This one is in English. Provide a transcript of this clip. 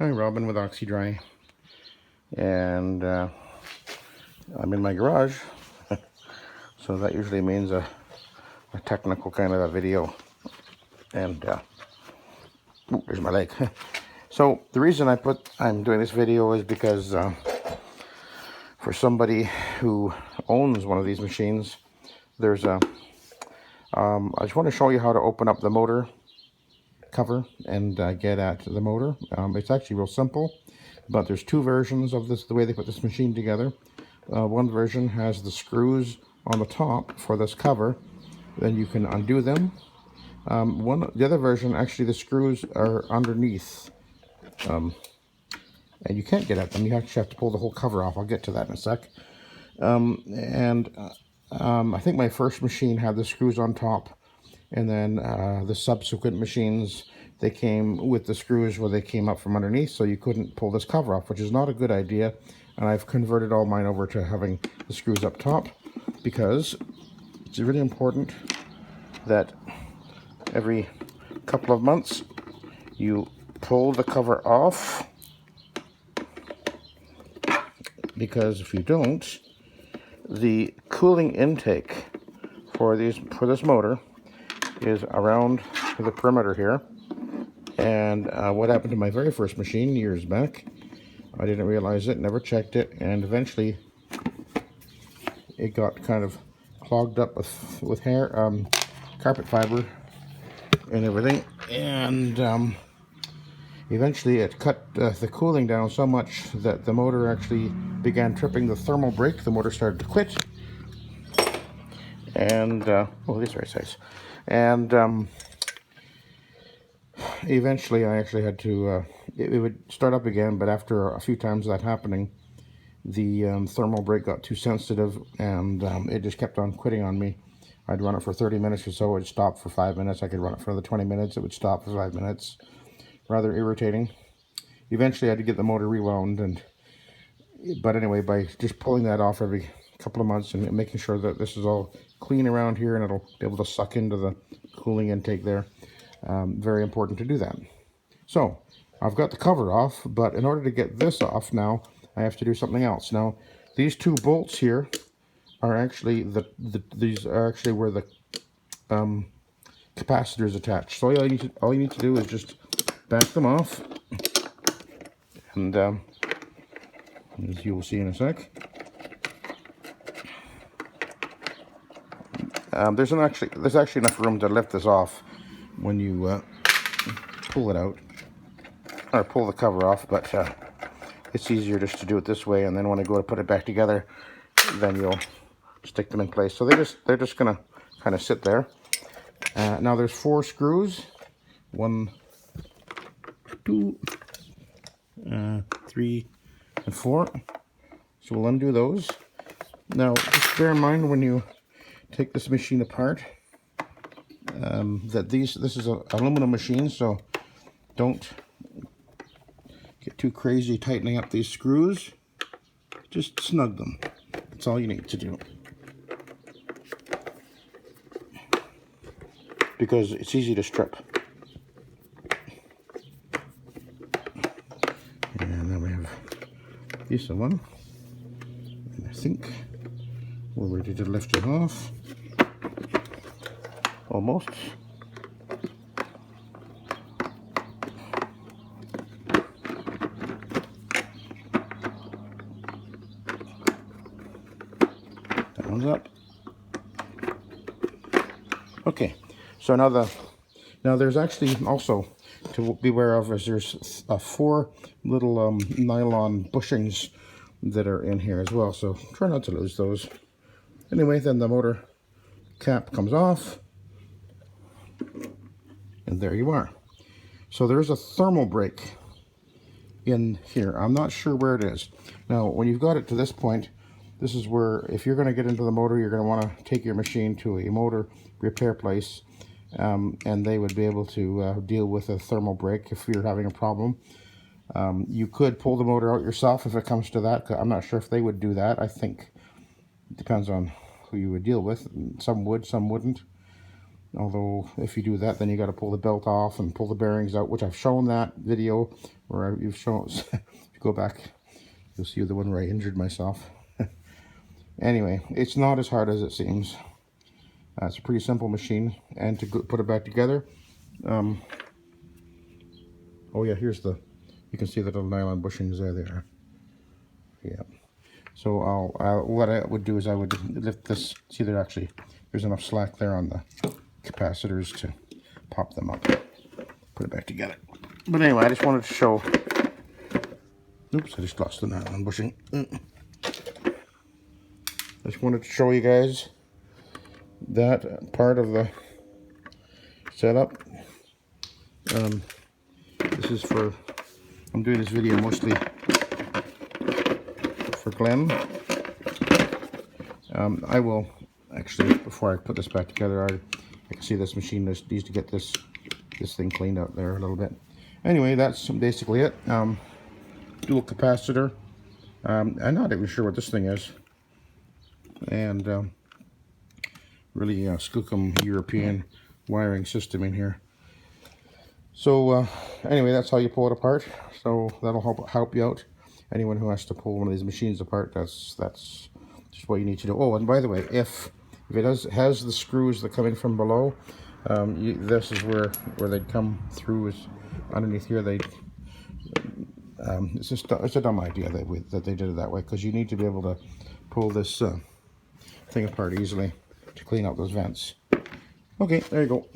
Hi, Robin with Oxy-Dry, and I'm in my garage, so that usually means a technical kind of a video, and ooh, there's my leg. So the reason I'm doing this video is because for somebody who owns one of these machines, there's a I just want to show you how to open up the motor cover and get at the motor. It's actually real simple, but there's two versions of this, the way they put this machine together. One version has the screws on the top for this cover, then you can undo them. The other version, actually the screws are underneath, and you can't get at them. You actually have to pull the whole cover off. I'll get to that in a sec. I think my first machine had the screws on top, and then the subsequent machines, they came with the screws where they came up from underneath, so you couldn't pull this cover off, which is not a good idea. And I've converted all mine over to having the screws up top, because it's really important that every couple of months you pull the cover off, because if you don't, the cooling intake for this motor is around the perimeter here. And what happened to my very first machine years back, I didn't realize it, never checked it, and eventually it got kind of clogged up with hair, carpet fiber and everything, and eventually it cut the cooling down so much that the motor actually began tripping the thermal brake. The motor started to quit, and oh, it is very nice. And eventually I actually had to, it would start up again, but after a few times of that happening, the thermal brake got too sensitive, and it just kept on quitting on me. I'd run it for 30 minutes or so, it would stop for 5 minutes. I could run it for another 20 minutes, it would stop for 5 minutes. Rather irritating. Eventually I had to get the motor rewound, but anyway, by just pulling that off every couple of months and making sure that this is all clean around here and it'll be able to suck into the cooling intake there, very important to do that. So I've got the cover off, but in order to get this off now, I have to do something else. Now, these two bolts here are actually these are actually where the capacitor is attached. So all you need to do is just back them off, and as you will see in a sec, there's actually enough room to lift this off when you pull it out, or pull the cover off, but it's easier just to do it this way, and then when I go to put it back together, then you'll stick them in place. So they're just gonna kind of sit there. Now there's 4 screws, 1, 2, 3, and 4. So we'll undo those. Now just bear in mind when you take this machine apart, that this is an aluminum machine, so don't get too crazy tightening up these screws. Just snug them. That's all you need to do, because it's easy to strip. And then we have this one, and I think we're ready to lift it off. Almost. That one's up. Okay, so now there's actually also to be aware of is there's 4 little nylon bushings that are in here as well, so try not to lose those. Anyway, then the motor cap comes off, and there you are. So there's a thermal brake in here. I'm not sure where it is. Now, when you've got it to this point, this is where, if you're going to get into the motor, you're going to want to take your machine to a motor repair place, and they would be able to deal with a thermal brake if you're having a problem. You could pull the motor out yourself if it comes to that. I'm not sure if they would do that. I think it depends on who you would deal with. Some would, some wouldn't. Although if you do that, then you got to pull the belt off and pull the bearings out, which I've shown that video where you've shown. If you go back, you'll see the one where I injured myself. Anyway, it's not as hard as it seems. It's a pretty simple machine, and to put it back together. Oh yeah, here's the. You can see the little nylon bushings there. They are. Yeah. So what I would do is I would lift this. See, there's enough slack there on the capacitors to pop them up, put it back together. But anyway, I just wanted to show. Oops, I just lost the nylon bushing. I just wanted to show you guys that part of the setup. This is for. I'm doing this video mostly for Glenn. I will actually, before I put this back together, I can see this machine needs to get this thing cleaned out there a little bit. Anyway, that's basically it. Dual capacitor. I'm not even sure what this thing is, and really skookum European wiring system in here. So anyway, that's how you pull it apart. So that'll help you out. Anyone who has to pull one of these machines apart, that's just what you need to do. Oh, and by the way, if it has the screws that come in from below, this is where they'd come through. Is underneath here. It's a dumb idea that they did it that way, because you need to be able to pull this thing apart easily to clean out those vents. Okay, there you go.